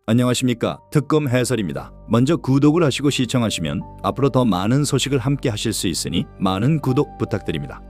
안녕하십니까. 특검 해설입니다. 먼저 구독을 하시고 시청하시면 앞으로 더 많은 소식을 함께 하실 수 있으니 많은 구독 부탁드립니다.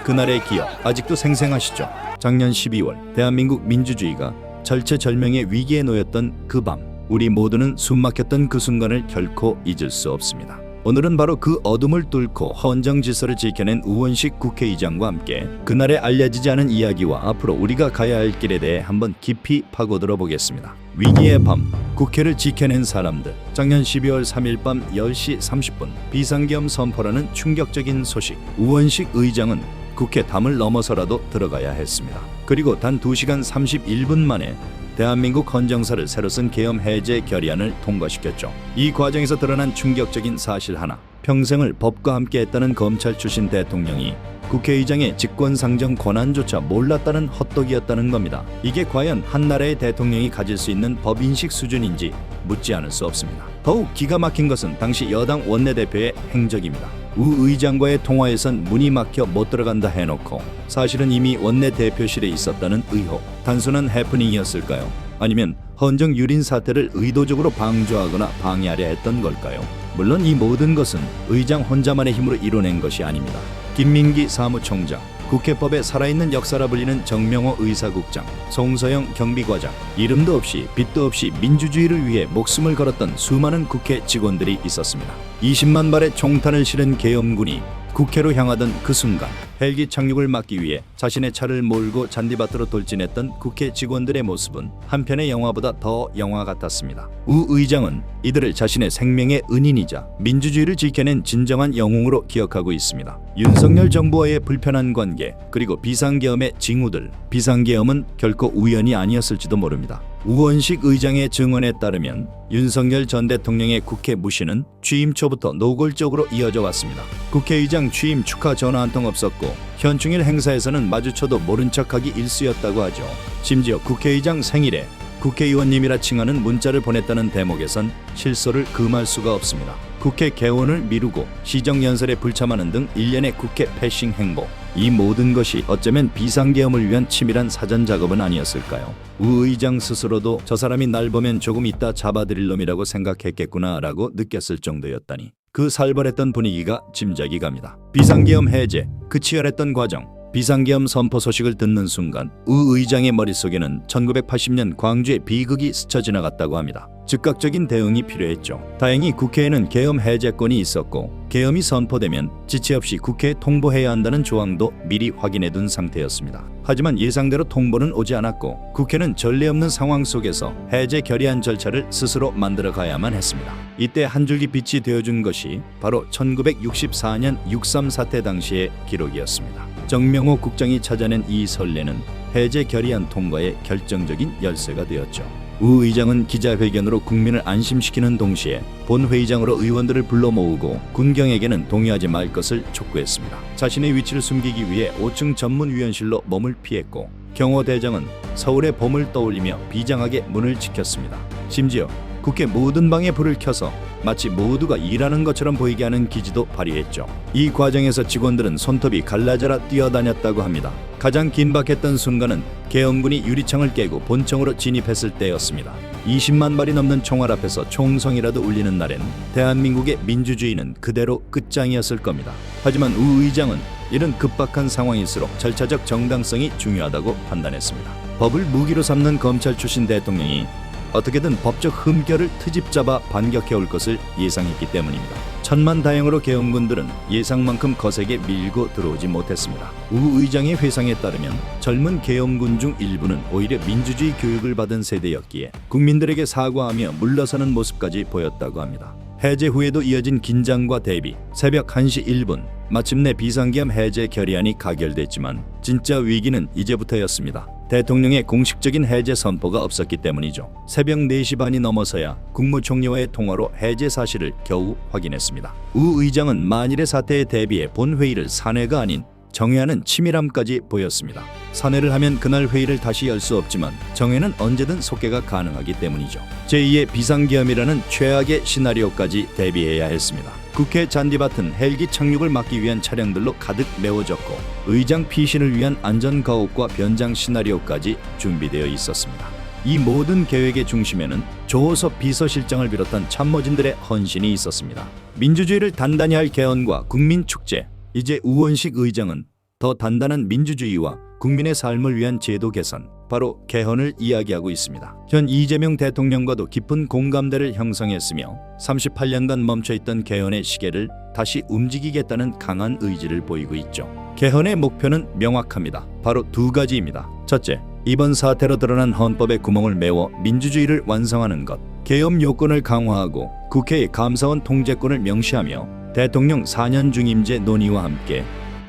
그날의 기억 아직도 생생하시죠? 작년 12월 대한민국 민주주의가 절체절명의 위기에 놓였던 그 밤, 우리 모두는 숨막혔던 그 순간을 결코 잊을 수 없습니다. 오늘은 바로 그 어둠을 뚫고 헌정 질서를 지켜낸 우원식 국회의장과 함께 그날에 알려지지 않은 이야기와 앞으로 우리가 가야 할 길에 대해 한번 깊이 파고들어 보겠습니다. 위기의 밤, 국회를 지켜낸 사람들. 작년 12월 3일 밤 10시 30분 비상계엄 선포라는 충격적인 소식. 우원식 의장은 국회 담을 넘어서라도 들어가야 했습니다. 그리고 단 2시간 31분 만에 대한민국 헌정사를 새로 쓴 계엄 해제 결의안을 통과시켰죠. 이 과정에서 드러난 충격적인 사실 하나. 평생을 법과 함께 했다는 검찰 출신 대통령이 국회의장의 직권상정 권한조차 몰랐다는 헛똑이었다는 겁니다. 이게 과연 한 나라의 대통령이 가질 수 있는 법인식 수준인지 묻지 않을 수 없습니다. 더욱 기가 막힌 것은 당시 여당 원내대표의 행적입니다. 우 의장과의 통화에선 문이 막혀 못 들어간다 해놓고 사실은 이미 원내대표실에 있었다는 의혹. 단순한 해프닝이었을까요? 아니면 헌정 유린 사태를 의도적으로 방조하거나 방해하려 했던 걸까요? 물론 이 모든 것은 의장 혼자만의 힘으로 이뤄낸 것이 아닙니다. 김민기 사무총장, 국회법에 살아있는 역사라 불리는 정명호 의사국장, 송서영 경비과장, 이름도 없이 빚도 없이 민주주의를 위해 목숨을 걸었던 수많은 국회 직원들이 있었습니다. 20만 발의 총탄을 실은 계엄군이 국회로 향하던 그 순간 헬기 착륙을 막기 위해 자신의 차를 몰고 잔디밭으로 돌진했던 국회 직원들의 모습은 한편의 영화보다 더 영화 같았습니다. 우 의장은 이들을 자신의 생명의 은인이자 민주주의를 지켜낸 진정한 영웅으로 기억하고 있습니다. 윤석열 정부와의 불편한 관계, 그리고 비상계엄의 징후들. 비상계엄은 결코 우연이 아니었을지도 모릅니다. 우원식 의장의 증언에 따르면 윤석열 전 대통령의 국회 무시는 취임 초부터 노골적으로 이어져 왔습니다. 국회의장 취임 축하 전화 한 통 없었고 현충일 행사에서는 마주쳐도 모른 척하기 일쑤였다고 하죠. 심지어 국회의장 생일에 국회의원님이라 칭하는 문자를 보냈다는 대목에선 실소를 금할 수가 없습니다. 국회 개원을 미루고 시정연설에 불참하는 등 일련의 국회 패싱 행보. 이 모든 것이 어쩌면 비상계엄을 위한 치밀한 사전 작업은 아니었을까요? 우 의장 스스로도 저 사람이 날 보면 조금 있다 잡아들일 놈이라고 생각했겠구나라고 느꼈을 정도였다니. 그 살벌했던 분위기가 짐작이 갑니다. 비상계엄 해제, 그 치열했던 과정. 비상계엄 선포 소식을 듣는 순간 우 의장의 머릿속에는 1980년 광주의 비극이 스쳐 지나갔다고 합니다. 즉각적인 대응이 필요했죠. 다행히 국회에는 계엄 해제권이 있었고 계엄이 선포되면 지체 없이 국회에 통보해야 한다는 조항도 미리 확인해둔 상태였습니다. 하지만 예상대로 통보는 오지 않았고 국회는 전례 없는 상황 속에서 해제 결의안 절차를 스스로 만들어 가야만 했습니다. 이때 한 줄기 빛이 되어준 것이 바로 1964년 6.3 사태 당시의 기록이었습니다. 정명호 국장이 찾아낸 이 선례는 해제 결의안 통과의 결정적인 열쇠가 되었죠. 우 의장은 기자회견으로 국민을 안심시키는 동시에 본회의장으로 의원들을 불러 모으고 군경에게는 동의하지 말 것을 촉구했습니다. 자신의 위치를 숨기기 위해 5층 전문위원실로 몸을 피했고 경호대장은 서울의 봄을 떠올리며 비장하게 문을 지켰습니다. 심지어 국회 모든 방에 불을 켜서 마치 모두가 일하는 것처럼 보이게 하는 기지도 발휘했죠. 이 과정에서 직원들은 손톱이 갈라져라 뛰어다녔다고 합니다. 가장 긴박했던 순간은 계엄군이 유리창을 깨고 본청으로 진입했을 때였습니다. 20만 발이 넘는 총알 앞에서 총성이라도 울리는 날엔 대한민국의 민주주의는 그대로 끝장이었을 겁니다. 하지만 우 의장은 이런 급박한 상황일수록 절차적 정당성이 중요하다고 판단했습니다. 법을 무기로 삼는 검찰 출신 대통령이 어떻게든 법적 흠결을 트집잡아 반격해올 것을 예상했기 때문입니다. 천만다행으로 계엄군들은 예상만큼 거세게 밀고 들어오지 못했습니다. 우 의장의 회상에 따르면 젊은 계엄군 중 일부는 오히려 민주주의 교육을 받은 세대였기에 국민들에게 사과하며 물러서는 모습까지 보였다고 합니다. 해제 후에도 이어진 긴장과 대비. 새벽 1시 1분 마침내 비상계엄 해제 결의안이 가결됐지만 진짜 위기는 이제부터였습니다. 대통령의 공식적인 해제 선포가 없었기 때문이죠. 새벽 4시 반이 넘어서야 국무총리와의 통화로 해제 사실을 겨우 확인했습니다. 우 의장은 만일의 사태에 대비해 본회의를 산회가 아닌 정회하는 치밀함까지 보였습니다. 산회를 하면 그날 회의를 다시 열 수 없지만 정회는 언제든 속개가 가능하기 때문이죠. 제2의 비상계엄이라는 최악의 시나리오까지 대비해야 했습니다. 국회 잔디밭은 헬기 착륙을 막기 위한 차량들로 가득 메워졌고 의장 피신을 위한 안전가옥과 변장 시나리오까지 준비되어 있었습니다. 이 모든 계획의 중심에는 조호섭 비서실장을 비롯한 참모진들의 헌신이 있었습니다. 민주주의를 단단히 할 개헌과 국민축제, 이제 우원식 의장은 더 단단한 민주주의와 국민의 삶을 위한 제도 개선, 바로 개헌을 이야기하고 있습니다. 현 이재명 대통령과도 깊은 공감대를 형성했으며 38년간 멈춰있던 개헌의 시계를 다시 움직이겠다는 강한 의지를 보이고 있죠. 개헌의 목표는 명확합니다. 바로 두 가지입니다. 첫째, 이번 사태로 드러난 헌법의 구멍을 메워 민주주의를 완성하는 것. 계엄 요건을 강화하고 국회의 감사원 통제권을 명시하며 대통령 4년 중임제 논의와 함께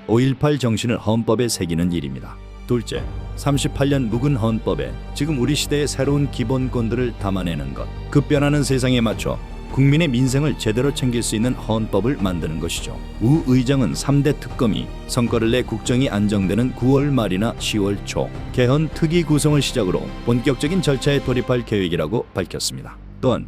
5.18 정신을 헌법에 새기는 일입니다. 둘째, 38년 묵은 헌법에 지금 우리 시대의 새로운 기본권들을 담아내는 것. 급변하는 세상에 맞춰 국민의 민생을 제대로 챙길 수 있는 헌법을 만드는 것이죠. 우 의장은 3대 특검이 성과를 내 국정이 안정되는 9월 말이나 10월 초 개헌 특위 구성을 시작으로 본격적인 절차에 돌입할 계획이라고 밝혔습니다. 또한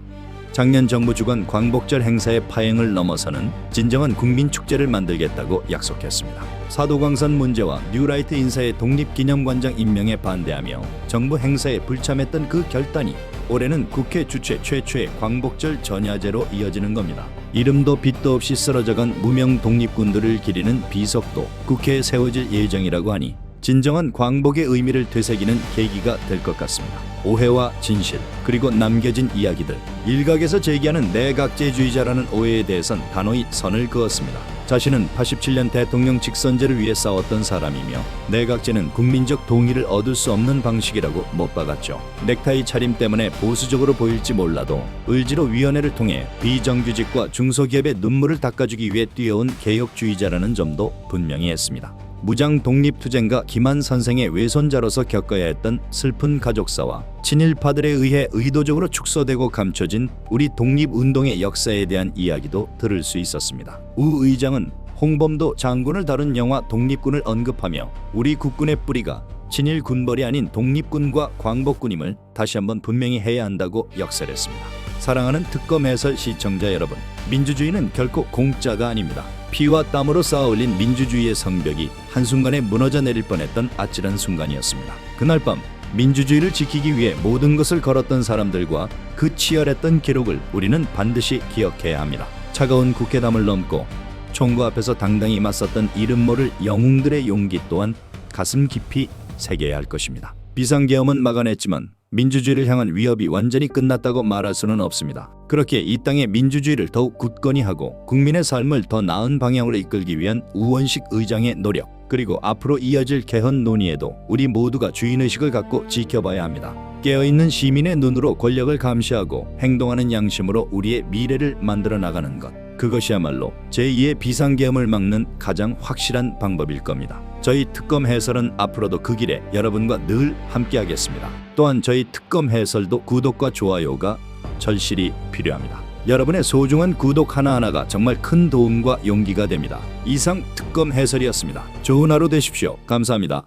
작년 정부 주관 광복절 행사의 파행을 넘어서는 진정한 국민축제를 만들겠다고 약속했습니다. 사도광산 문제와 뉴라이트 인사의 독립기념관장 임명에 반대하며 정부 행사에 불참했던 그 결단이 올해는 국회 주최 최초의 광복절 전야제로 이어지는 겁니다. 이름도 빛도 없이 쓰러져간 무명 독립군들을 기리는 비석도 국회에 세워질 예정이라고 하니 진정한 광복의 의미를 되새기는 계기가 될 것 같습니다. 오해와 진실, 그리고 남겨진 이야기들, 일각에서 제기하는 내각제주의자라는 오해에 대해선 단호히 선을 그었습니다. 자신은 87년 대통령 직선제를 위해 싸웠던 사람이며 내각제는 국민적 동의를 얻을 수 없는 방식이라고 못 박았죠. 넥타이 차림 때문에 보수적으로 보일지 몰라도 을지로 위원회를 통해 비정규직과 중소기업의 눈물을 닦아주기 위해 뛰어온 개혁주의자라는 점도 분명히 했습니다. 무장 독립투쟁가 김한 선생의 외손자로서 겪어야 했던 슬픈 가족사와 친일파들에 의해 의도적으로 축소되고 감춰진 우리 독립운동의 역사에 대한 이야기도 들을 수 있었습니다. 우 의장은 홍범도 장군을 다룬 영화 독립군을 언급하며 우리 국군의 뿌리가 친일 군벌이 아닌 독립군과 광복군임을 다시 한번 분명히 해야 한다고 역설했습니다. 사랑하는 특검 해설 시청자 여러분, 민주주의는 결코 공짜가 아닙니다. 피와 땀으로 쌓아올린 민주주의의 성벽이 한순간에 무너져 내릴 뻔했던 아찔한 순간이었습니다. 그날 밤 민주주의를 지키기 위해 모든 것을 걸었던 사람들과 그 치열했던 기록을 우리는 반드시 기억해야 합니다. 차가운 국회담을 넘고 총구 앞에서 당당히 맞섰던 이름 모를 영웅들의 용기 또한 가슴 깊이 새겨야 할 것입니다. 비상계엄은 막아냈지만 민주주의를 향한 위협이 완전히 끝났다고 말할 수는 없습니다. 그렇게 이 땅의 민주주의를 더욱 굳건히 하고 국민의 삶을 더 나은 방향으로 이끌기 위한 우원식 의장의 노력, 그리고 앞으로 이어질 개헌 논의에도 우리 모두가 주인의식을 갖고 지켜봐야 합니다. 깨어있는 시민의 눈으로 권력을 감시하고 행동하는 양심으로 우리의 미래를 만들어 나가는 것, 그것이야말로 제2의 비상계엄을 막는 가장 확실한 방법일 겁니다. 저희 특검 해설은 앞으로도 그 길에 여러분과 늘 함께하겠습니다. 또한 저희 특검 해설도 구독과 좋아요가 절실히 필요합니다. 여러분의 소중한 구독 하나하나가 정말 큰 도움과 용기가 됩니다. 이상 특검 해설이었습니다. 좋은 하루 되십시오. 감사합니다.